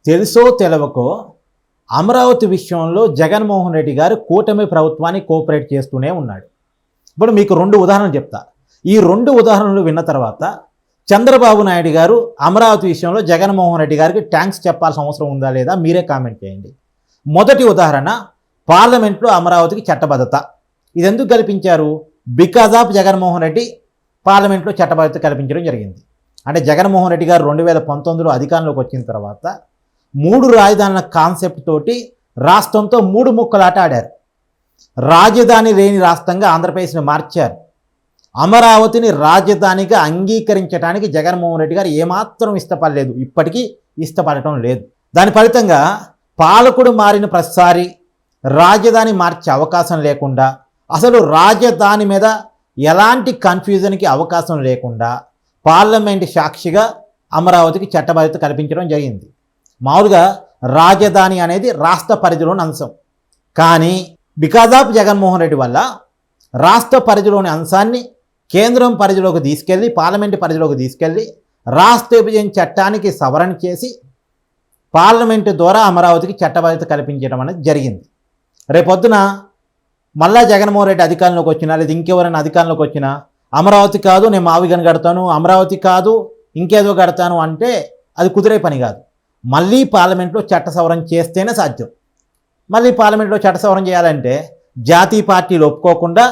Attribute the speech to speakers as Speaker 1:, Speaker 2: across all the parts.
Speaker 1: తెలుసో తెలవకో అమరావతి విషయంలో జగన్మోహన్ రెడ్డి గారు కూటమి ప్రభుత్వాన్ని కోఆపరేట్ చేస్తూనే ఉన్నాడు. ఇప్పుడు మీకు 2 ఉదాహరణలు చెప్తా. ఈ 2 ఉదాహరణలు విన్న తర్వాత చంద్రబాబు నాయుడు గారు అమరావతి విషయంలో జగన్మోహన్ రెడ్డి గారికి థ్యాంక్స్ చెప్పాల్సిన అవసరం ఉందా లేదా మీరే కామెంట్ చేయండి. మొదటి ఉదాహరణ, పార్లమెంట్లో అమరావతికి చట్టబద్ధత. ఇది ఎందుకు కల్పించారు? బికాజ్ ఆఫ్ జగన్మోహన్ రెడ్డి పార్లమెంట్లో చట్టబద్ధత కల్పించడం జరిగింది. అంటే జగన్మోహన్ రెడ్డి గారు 2019లో అధికారంలోకి వచ్చిన తర్వాత 3 రాజధానుల కాన్సెప్ట్ తోటి రాష్ట్రంతో 3 ముక్కలాట ఆడారు. రాజధాని లేని రాష్ట్రంగా ఆంధ్రప్రదేశ్ని మార్చారు. అమరావతిని రాజధానిగా అంగీకరించడానికి జగన్మోహన్ రెడ్డి గారు ఏమాత్రం ఇష్టపడలేదు, ఇప్పటికీ ఇష్టపడటం లేదు. దాని ఫలితంగా పాలకుడు మారిన ప్రతిసారి రాజధాని మార్చే అవకాశం లేకుండా, అసలు రాజధాని మీద ఎలాంటి కన్ఫ్యూజన్కి అవకాశం లేకుండా పార్లమెంట్ సాక్షిగా అమరావతికి చట్టబద్ధత కల్పించడం జరిగింది. మామూలుగా రాజధాని అనేది రాష్ట్ర పరిధిలోని అంశం, కానీ బికాజ్ ఆఫ్ జగన్మోహన్ రెడ్డి వల్ల రాష్ట్ర పరిధిలోని అంశాన్ని కేంద్రం పరిధిలోకి తీసుకెళ్ళి, పార్లమెంటు పరిధిలోకి తీసుకెళ్ళి రాష్ట్ర విభజన చట్టానికి సవరణ చేసి పార్లమెంటు ద్వారా అమరావతికి చట్టబద్ధత కల్పించడం అనేది జరిగింది. రేపొద్దున మళ్ళా జగన్మోహన్ రెడ్డి అధికారంలోకి వచ్చినా లేదా ఇంకెవరైనా అధికారంలోకి వచ్చినా అమరావతి కాదు నేను మావిగని కడతాను, అమరావతి కాదు ఇంకేదో కడతాను అంటే అది కుదిరే పని కాదు. మళ్ళీ పార్లమెంట్లో చట్ట సవరణ చేస్తేనే సాధ్యం. మళ్ళీ పార్లమెంట్లో చట్ట సవరణ చేయాలంటే జాతీయ పార్టీలు ఒప్పుకోకుండా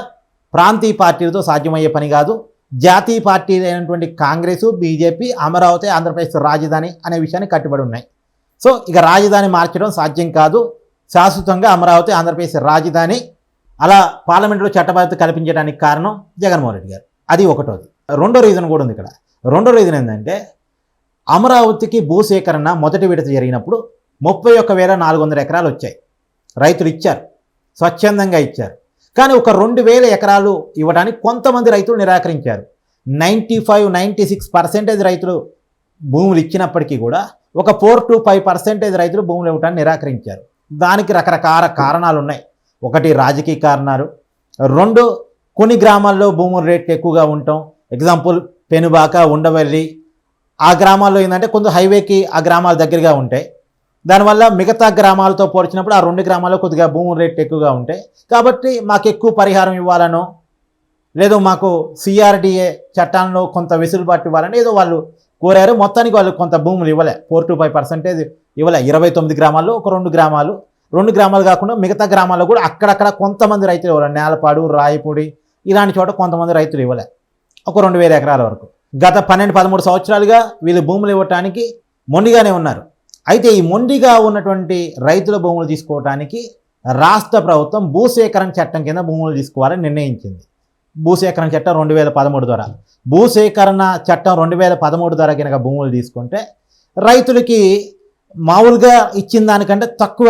Speaker 1: ప్రాంతీయ పార్టీలతో సాధ్యమయ్యే పని కాదు. జాతీయ పార్టీలు అయినటువంటి కాంగ్రెసు, బీజేపీ అమరావతి ఆంధ్రప్రదేశ్ రాజధాని అనే విషయాన్ని కట్టుబడి ఉన్నాయి. సో ఇక రాజధాని మార్చడం సాధ్యం కాదు, శాశ్వతంగా అమరావతి ఆంధ్రప్రదేశ్ రాజధాని అలా పార్లమెంట్లో చట్టబద్ధత కల్పించడానికి కారణం జగన్మోహన్ రెడ్డి గారు. అది ఒకటోది. రెండో రీజన్ కూడా ఉంది ఇక్కడ. రెండో రీజన్ ఏంటంటే అమరావతికి భూసేకరణ మొదటి విడత జరిగినప్పుడు 31,400 ఎకరాలు వచ్చాయి. రైతులు ఇచ్చారు, స్వచ్ఛందంగా ఇచ్చారు. కానీ ఒక 2,000 ఎకరాలు ఇవ్వడానికి కొంతమంది రైతులు నిరాకరించారు. 96% రైతులు భూములు ఇచ్చినప్పటికీ కూడా ఒక 4 to 5% రైతులు భూములు ఇవ్వడానికి నిరాకరించారు. దానికి రకరకాల కారణాలు ఉన్నాయి. ఒకటి రాజకీయ కారణాలు, 2 కొన్ని గ్రామాల్లో భూముల రేట్లు ఎక్కువగా ఉండటం. ఎగ్జాంపుల్ పెనుబాక, ఉండవల్లి ఆ గ్రామాల్లో ఏంటంటే కొంత హైవేకి ఆ గ్రామాలు దగ్గరగా ఉంటాయి. దానివల్ల మిగతా గ్రామాలతో పోల్చినప్పుడు ఆ 2 గ్రామాల్లో కొద్దిగా భూముల రేట్లు ఎక్కువగా ఉంటాయి. కాబట్టి మాకు ఎక్కువ పరిహారం ఇవ్వాలనో లేదో మాకు సిఆర్డిఏ చట్టాల్లో కొంత వెసులుబాటు ఇవ్వాలని ఏదో వాళ్ళు కోరారు. మొత్తానికి వాళ్ళు కొంత భూములు ఇవ్వలే, 4 to 5% ఇవ్వలే. 29 గ్రామాల్లో ఒక 2 గ్రామాలు కాకుండా మిగతా గ్రామాల్లో కూడా అక్కడక్కడ కొంతమంది రైతులు ఇవ్వలే. నేలపాడు, రాయపూడి ఇలాంటి చోట కొంతమంది రైతులు ఇవ్వలే, ఒక 2,000 ఎకరాల వరకు. గత 12-13 సంవత్సరాలుగా వీళ్ళు భూములు ఇవ్వటానికి మొండిగానే ఉన్నారు. అయితే ఈ మొండిగా ఉన్నటువంటి రైతుల భూములు తీసుకోవడానికి రాష్ట్ర ప్రభుత్వం భూసేకరణ చట్టం కింద భూములు తీసుకోవాలని నిర్ణయించింది. భూసేకరణ చట్టం 2013 ద్వారా, భూసేకరణ చట్టం 2013 ద్వారా కనుక భూములు తీసుకుంటే రైతులకి మామూలుగా ఇచ్చిన దానికంటే తక్కువ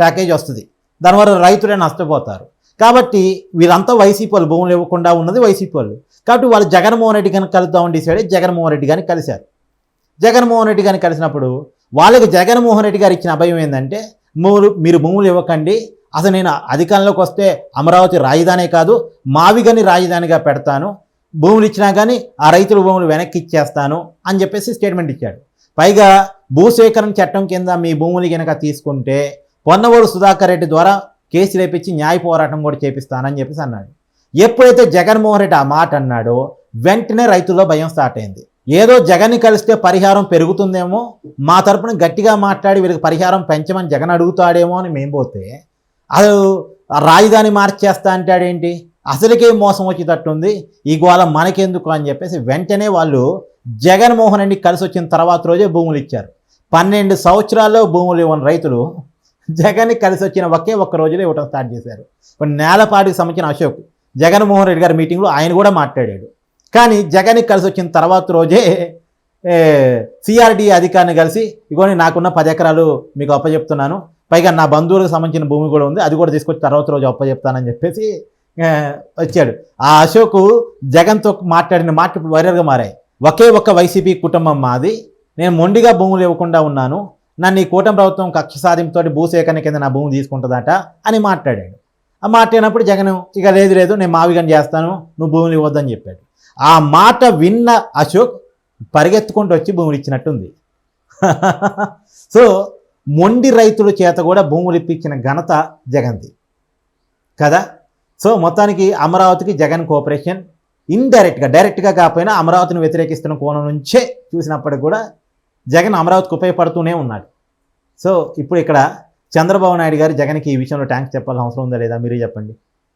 Speaker 1: ప్యాకేజ్ వస్తుంది. దానివల్ల రైతులే నష్టపోతారు. కాబట్టి వీళ్ళంతా వైసీపీ వాళ్ళు, భూములు ఇవ్వకుండా ఉన్నది వైసీపీ వాళ్ళు. కాబట్టి వాళ్ళు జగన్మోహన్ రెడ్డి గారిని కలుద్దామని డిసైడ్ జగన్మోహన్ రెడ్డి గారిని కలిశారు. జగన్మోహన్ రెడ్డి గారిని కలిసినప్పుడు వాళ్ళకి జగన్మోహన్ రెడ్డి గారు ఇచ్చిన అభయం ఏంటంటే మీరు భూములు ఇవ్వకండి, అసలు నేను అధికారంలోకి వస్తే అమరావతి రాజధానే కాదు మావిగని రాజధానిగా పెడతాను, భూములు ఇచ్చినా కానీ ఆ రైతుల భూములు వెనక్కి ఇచ్చేస్తాను అని చెప్పేసి స్టేట్మెంట్ ఇచ్చాడు. పైగా భూసేకరణ చట్టం కింద మీ భూములు కనుక తీసుకుంటే పొన్నవోడు సుధాకర్ రెడ్డి ద్వారా కేసు రేపించి న్యాయ పోరాటం కూడా చేపిస్తానని చెప్పేసి అన్నాడు. ఎప్పుడైతే జగన్మోహన్ రెడ్డి ఆ మాట అన్నాడో వెంటనే రైతుల్లో భయం స్టార్ట్ అయింది. ఏదో జగన్ని కలిస్తే పరిహారం పెరుగుతుందేమో, మా తరపున గట్టిగా మాట్లాడి వీళ్ళకి పరిహారం పెంచమని జగన్ అడుగుతాడేమో అని మేము పోతే అసలు రాజధాని మార్చేస్తా అంటాడేంటి, అసలుకే మోసం వచ్చేటట్టుంది, ఈ గోళ మనకెందుకు అని చెప్పేసి వెంటనే వాళ్ళు జగన్మోహన్ రెడ్డి కలిసి వచ్చిన తర్వాత రోజే భూములు ఇచ్చారు. 12 సంవత్సరాల్లో భూములు ఇవ్వని రైతులు జగన్ని కలిసి వచ్చిన ఒక్క రోజులో ఇవ్వటం స్టార్ట్ చేశారు. ఇప్పుడు నేలపాటికి సంబంధించిన అశోక్ జగన్మోహన్ రెడ్డి గారి మీటింగ్లో ఆయన కూడా మాట్లాడాడు. కానీ జగన్కి కలిసి వచ్చిన తర్వాత రోజే సిఆర్డిఏ అధికారిని కలిసి ఇగోని నాకున్న 10 ఎకరాలు మీకు అప్పచెప్తున్నాను, పైగా నా బంధువులకు సంబంధించిన భూమి కూడా ఉంది, అది కూడా తీసుకొచ్చి తర్వాత రోజు అప్పచెప్తానని చెప్పేసి వచ్చాడు. ఆ అశోక్ జగన్తో మాట్లాడిన మాట ఇప్పుడు వైరల్గా మారాయి. ఒక్క వైసీపీ కుటుంబం మాది, నేను మొండిగా భూములు ఇవ్వకుండా ఉన్నాను, నన్ను ఈ కూటమి ప్రభుత్వం కక్ష సాధింపుతో భూసేకరణ కింద నా భూమి తీసుకుంటుందట అని మాట్లాడాడు. ఆ మాట్లాడినప్పుడు జగన్ ఇక లేదు నేను మావిగని చేస్తాను, నువ్వు భూములు ఇవ్వద్దని చెప్పాడు. ఆ మాట విన్న అశోక్ పరిగెత్తుకుంటూ వచ్చి భూములు ఇచ్చినట్టుంది. సో మొండి రైతుల చేత కూడా భూములు ఇప్పించిన ఘనత జగన్ది కదా. సో మొత్తానికి అమరావతికి జగన్ కోఆపరేషన్ డైరెక్ట్గా కాకపోయినా అమరావతిని వ్యతిరేకిస్తున్న కోణం నుంచే చూసినప్పటికి కూడా జగన్ అమరావతికి ఉపయోగపడుతూనే ఉన్నాడు. సో ఇప్పుడు ఇక్కడ చంద్రబాబు నాయుడు గారు జగన్కి ఈ విషయంలో ట్యాంక్స్ చెప్పాల్సిన అవసరం ఉందా లేదా మీరే చెప్పండి.